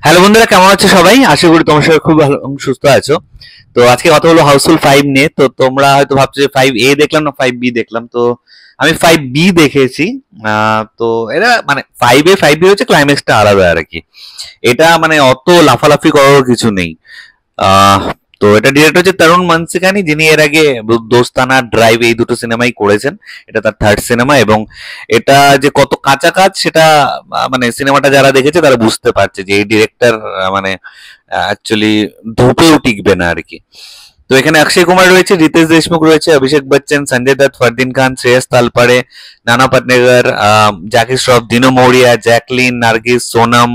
Hello বন্ধুরা, কেমন আছো সবাই? আশা করি তোমার সবাই খুব ভালো এবং সুস্থ আছো। তো আজকে কথা হলো হাউসফুল 5 নিয়ে। তো তোমরা হয়তো ভাবছো যে 5A দেখলাম না 5B দেখলাম। তো আমি 5B দেখেছি। তো এটা মানে 5A 5B হচ্ছে ক্লাইম্যাক্সটা আলাদা আর কি। এটা মানে অত লাফালাফি করার কিছু নেই। আহ তো এটা ডিরেক্টর হচ্ছে তরুণ মানসিকানি, যিনি এর আগে দোস্তানা, ড্রাইভ এই দুটো সিনেমাই করেছেন। এটা তার থার্ড সিনেমা এবং এটা যে কত কাঁচা কাজ সেটা মানে সিনেমাটা যারা দেখেছে তারা বুঝতে পারছে যে এই ডিরেক্টর মানে অ্যাকচুয়ালি ধূপেও টিকবে না আর কি। তো এখানে অক্ষয় কুমার রয়েছে, রিতেশ দেশমুখ রয়েছে, অভিষেক বচ্চন, সঞ্জয় দত্ত, ফারদিন খান, শ্রেয়স তালপাড়ে, নানা পাটনেগর, জাকির শ্রফ, দিনু মৌরিয়া, জ্যাকলিন, নার্গিস, সোনম,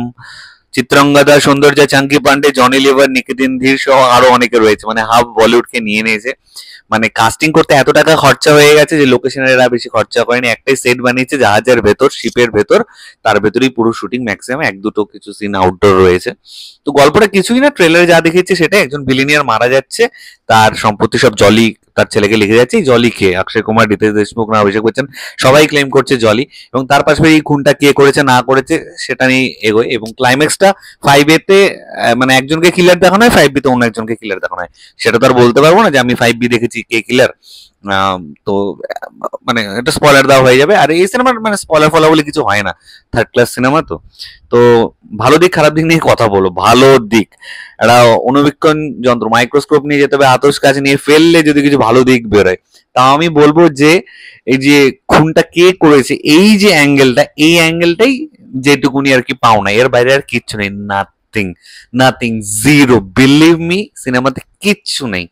চিত্রাঙ্গদা, সৌন্দর্যা, চাঙ্কি পান্ডে, জনি লিভার, নিকিতিন ধীর সহ আরো অনেকে রয়েছে। মানে হাফ বলিউডকে নিয়ে নিয়েছে। মানে কাস্টিং করতে এত টাকা খরচা হয়ে গেছে যে লোকেশনের এরা বেশি খরচা করেনি, একটাই সেট বানিয়েছে জাহাজের ভেতর, শিপের ভেতর, তার ভেতরেই পুরো শুটিং, ম্যাক্সিমাম এক দুটো কিছু সিন আউটডোর রয়েছে। তো গল্পটা কিছুই না, ট্রেলারে যা দেখেছি সেটা, একজন বিলিনিয়ার মারা যাচ্ছে, তার সম্পত্তি সব জলি তার ছেলেকে লিখে যাচ্ছে। এই জলি কে? অক্ষয় কুমার, রিতেশ দেশমুখ না অভিষেক বচ্চন, সবাই ক্লেম করছে জলি। এবং তার পাশাপাশি এই খুনটা কে করেছে না করেছে সেটা নিয়ে এগোয়। এবং ক্লাইম্যাক্সটা 5A-তে মানে একজনকে কিলার দেখানো হয়, 5B-তে অন্য একজনকে কিলার দেখানো হয়। সেটা তো আর বলতে পারবো না যে আমি 5B দেখেছি কে কিলার। তো মানে এটা স্পয়লার দেওয়া হয়ে যাবে। আর এই সিনেমার মানে স্পয়লার ফলা বলে কিছু হয় না, থার্ড ক্লাস সিনেমা। তো তো ভালো দিক খারাপ দিক নিয়ে কথা বলো। ভালো দিক, একটা অনুবীক্ষণ যন্ত্র মাইক্রোস্কোপ নিয়ে যেতে হবে, আতস কাজ নিয়ে ফেললে যদি কিছু ভালো দিক বেরোয়, তা আমি বলবো যে এই যে খুনটা কে করেছে এই যে অ্যাঙ্গেলটা, এই অ্যাঙ্গেলটাই যেটুকুনি আর কি পাওনা, এর বাইরে আর কিচ্ছু নেই। Nothing, nothing, zero, believe me, সিনেমাতে কিচ্ছু নেই।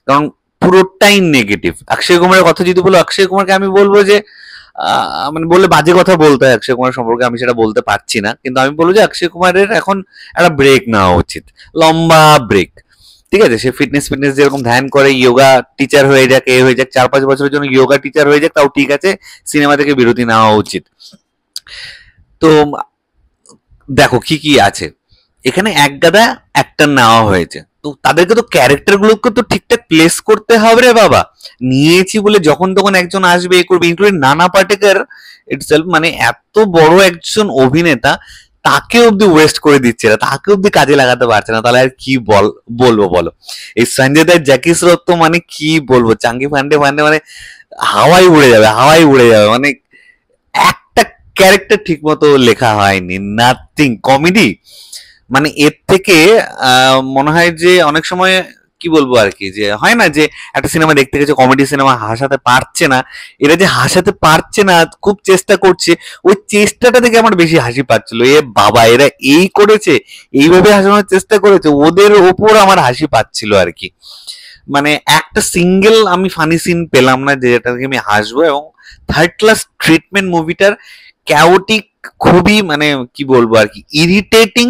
কারণ পুরোটাই নেগেটিভ। অক্ষয় কুমারের কথা যদি বলো, অক্ষয় কুমারকে আমি বলবো যে মানে বললে বাজে কথা বলতে হয় অক্ষয় কুমার সম্পর্কে, আমি সেটা বলতে পারছি না, কিন্তু আমি বলবো যে অক্ষয় কুমারের এখন একটা ব্রেক নেওয়া উচিত, লম্বা ব্রেক। ঠিক আছে, সে ফিটনেস ফিটনেস যেরকম ধ্যান করে, যোগা টিচার হয়ে যাক, এ হয়ে যাক, 4-5 বছরের জন্য যোগা টিচার হয়ে যাক, তাও ঠিক আছে, সিনেমা থেকে বিরতি নেওয়া উচিত। তো দেখো কি কি আছে এখানে, এক গাদা অ্যাক্টর নেওয়া হয়েছে, তো তাদেরকে তো ক্যারেক্টার গুলোকে তো ঠিকঠাক প্লেস করতে হবে রে বাবা। নিয়েছি বলে যখন তখন একজন আসবে এ করবে, ইনক্লুডিং নানা পাটেকর ইটসেলফ, মানে এত বড় একজন অভিনেতা, তাকে অব্দি ওয়েস্ট করে দিচ্ছে না, তাকে অব্দি কাজে লাগাতে পারছে না, তাহলে আর কি বলবো বলো। এই সঞ্জয় দত্ত, জ্যাকি শ্রফ তো মানে কি বলবো, চাঙ্কি পান্ডে পান্ডে মানে হাওয়াই উড়ে যাবে, হাওয়াই উড়ে যাবে। মানে একটা ক্যারেক্টার ঠিক মতো লেখা হয়নি, নাথিং। কমেডি মানে এর থেকে মনে হয় যে অনেক সময় কি বলবো আর কি, যে হয় না যে একটা সিনেমা দেখতে গেছে, কমেডি সিনেমা, হাসাতে পারছে না, এরা যে হাসাতে পারছে না, খুব চেষ্টা করছে, ওই চেষ্টাটা থেকে আমার বেশি হাসি পাচ্ছিল। এ বাবা, এরা এই করেছে, এইভাবে হাসানোর চেষ্টা করেছে, ওদের ওপর আমার হাসি পাচ্ছিল আর কি। মানে একটা সিঙ্গেল আমি ফানি সিন পেলাম না যেটা থেকে আমি হাসবো। এবং থার্ড ক্লাস ট্রিটমেন্ট মুভিটার ক্যাওটিক, খুবই মানে কি বলবো আর কি, ইরিটেটিং।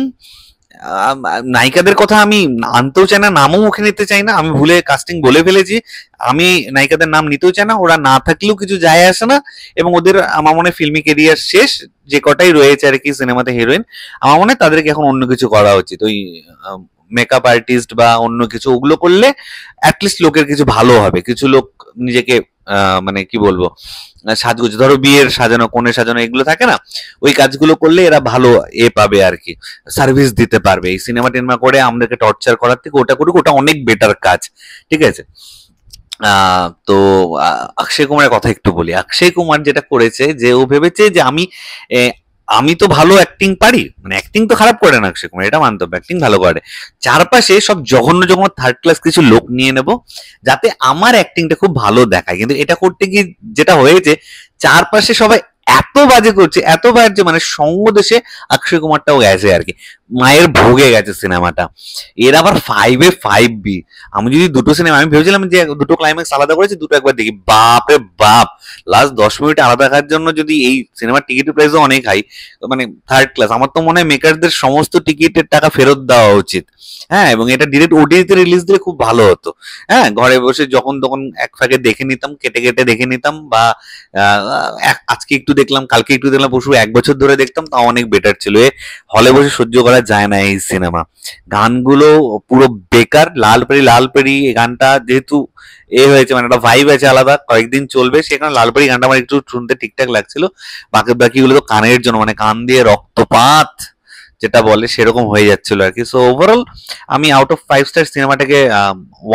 নায়িকাদের কথা আমি আনতেও চাই না, নামও মুখে নিতে চাই না, আমি ভুলে কাস্টিং বলে ফেলেছি, আমি নায়িকাদের নাম নিতেও চাই না, ওরা না থাকলেও কিছু যায় আসে না। এবং ওদের আমার মনে হয় ফিল্মি কেরিয়ার শেষ, যে কটাই রয়েছে আর কি সিনেমাতে হিরোইন, আমার মনে হয় তাদেরকে এখন অন্য কিছু করা উচিত। ওই মেকআপ আর্টিস্ট বা অন্য কিছু, ওগুলো করলে অ্যাটলিস্ট লোকের কিছু ভালো হবে, কিছু লোক নিজেকে মানে কি বলবো, সাজগুজ, ধরো বিয়ের সাজানো, কনের সাজানো, এগুলো থাকে না, ওই কাজগুলো করলে এরা ভালো এ পাবে আর কি, সার্ভিস দিতে পারবে। এই সিনেমা টিনেমা করে আমাদেরকে টর্চার করার থেকে ওটা করুক, ওটা অনেক বেটার কাজ। ঠিক আছে। তো অক্ষয় কুমারের কথা একটু বলি। অক্ষয় কুমার যেটা করেছে, যে ও ভেবেছে যে আমি তো ভালো অ্যাক্টিং পারি, মানে অ্যাক্টিং তো খারাপ করে না অক্ষয় কুমার, এটা মানতে হবে, অ্যাক্টিং ভালো করে। চারপাশে সব জঘন্য জঘন্য থার্ড ক্লাস কিছু লোক নিয়ে নেব, যাতে আমার অ্যাক্টিংটা খুব ভালো দেখায়। কিন্তু এটা করতে গিয়ে যেটা হয়েছে, চারপাশে সবাই এত বাজে করছে, এত বাজে, মানে সঙ্গ দেশে অক্ষয় কুমারটাও গেছে আর কি, মায়ের ভোগে গেছে সিনেমাটা। এর আবার 5A 5B। আমি যদি দুটো সিনেমা, আমি ভেবেছিলাম যে দুটো ক্লাইম্যাক্স আলাদা করেছি, দুটো একবার দেখি, বাপ রে বাপ, লাস্ট 10 মিনিট আলাদা দেখার জন্য যদি এই সিনেমার টিকিটের প্রাইসও অনেক হাই, মানে থার্ড ক্লাস। আমার তো মনে হয় মেকারদের সমস্ত টিকিটের টাকা ফেরত দেওয়া উচিত। হ্যাঁ, এবং এটা ডিরেক্ট ওটিটিতে রিলিজ দিলে খুব ভালো হতো। হ্যাঁ, ঘরে বসে যখন তখন এক ফাঁকে দেখে নিতাম, কেটে কেটে দেখে নিতাম, বা আজকে একটু দেখলাম, কালকে একটু দেখলাম, পরশু 1 বছর ধরে দেখতাম, তাও অনেক বেটার ছিল। হলে বসে সহ্য করা যায় না এই সিনেমা। গানগুলো পুরো বেকার। লাল পেরি লাল পেরি এই গানটা যেহেতু হয়েছে, মানে একটা ভাইব আছে আলাদা, কয়েকদিন চলবে, সেখানে লাল পেরি গানটা আমার একটু শুনতে ঠিকঠাক লাগছিল। বাকি বাকিগুলো তো কানের জন্য, মানে কান দিয়ে রক্তপাত, যেটা বলে সেরকম হয়ে যাচ্ছিল আর কি। সো ওভারঅল আমি আউট অফ 5 স্টার সিনেমাটাকে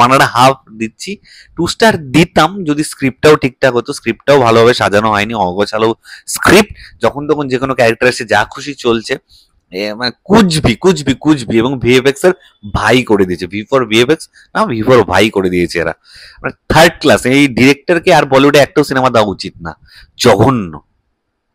1.5 দিচ্ছি। 2 স্টার দিতাম যদি স্ক্রিপ্টটাও ঠিকঠাক হতো, স্ক্রিপ্টটাও ভালোভাবে সাজানো হয়নি, অগোছালো স্ক্রিপ্ট, যখন তখন যে কোনো ক্যারেক্টার এসে যা খুশি চলছে, মানে কুচবি এবং ভিএফএক্স এর ভাই করে দিয়েছে, ভি ফর ভিএফএক্স না, ভি ফর ভাই করে দিয়েছে এরা, মানে থার্ড ক্লাস। এই ডিরেক্টরকে আর বলিউডে একটাও সিনেমা দেওয়া উচিত না, জঘন্য।